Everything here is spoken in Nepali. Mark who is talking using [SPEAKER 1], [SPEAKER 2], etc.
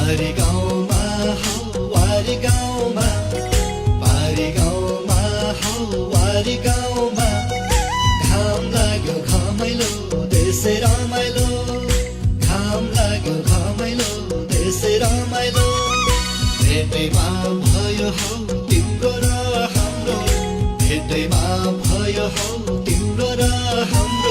[SPEAKER 1] पारी गाउँमा हौवारी गाउँमा पारी गाउँमा हौवारी गाउँमा घाम लाग्यो घमाइलो देशै रमाइलो घाम लाग्यो घमाइलो देशै रमाइलो भेटैमा भयो हौ तिम्रो र हाम्रो भेटैमा भयो हौ तिम्रो र हाम्रो